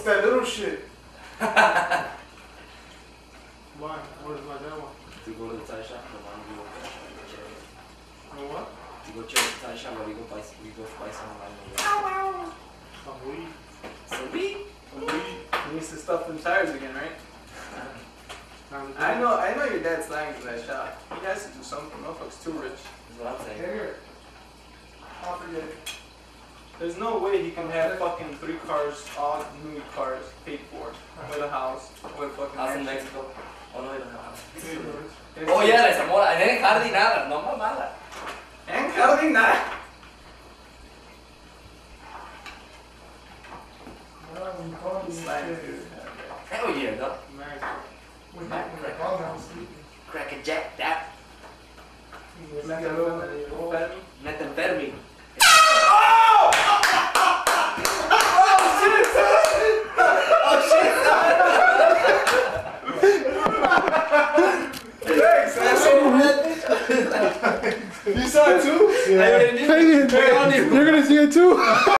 It's that little shit. Why? What is my dad want? To go to the Thai shop, or want to go cherry? You know what? To go check the Thai shop, or we go buy some online. Some weed. Some weed? Some weed. He needs to stuff them tires again, right? I know your dad's lying to that shop. He has to do something. Motherfucker's too rich. That's what I'm saying. Here. I'll forget it. There's no way he can have fucking 3 cars, all new cars, paid for, with a house, with fucking House in mansion. Mexico. Oh no, you don't have a house. Yes, Oh yeah, la Zamora. En el jardín nada, no mamada. En jardín nada. Well, you call me Slang, shit. dude. Hell yeah, dog. When I call me, I'm sleeping. Crack a jack, that. Methamphetamine. Methamphetamine. You saw it too? Yeah. Fabian, you're gonna see it too?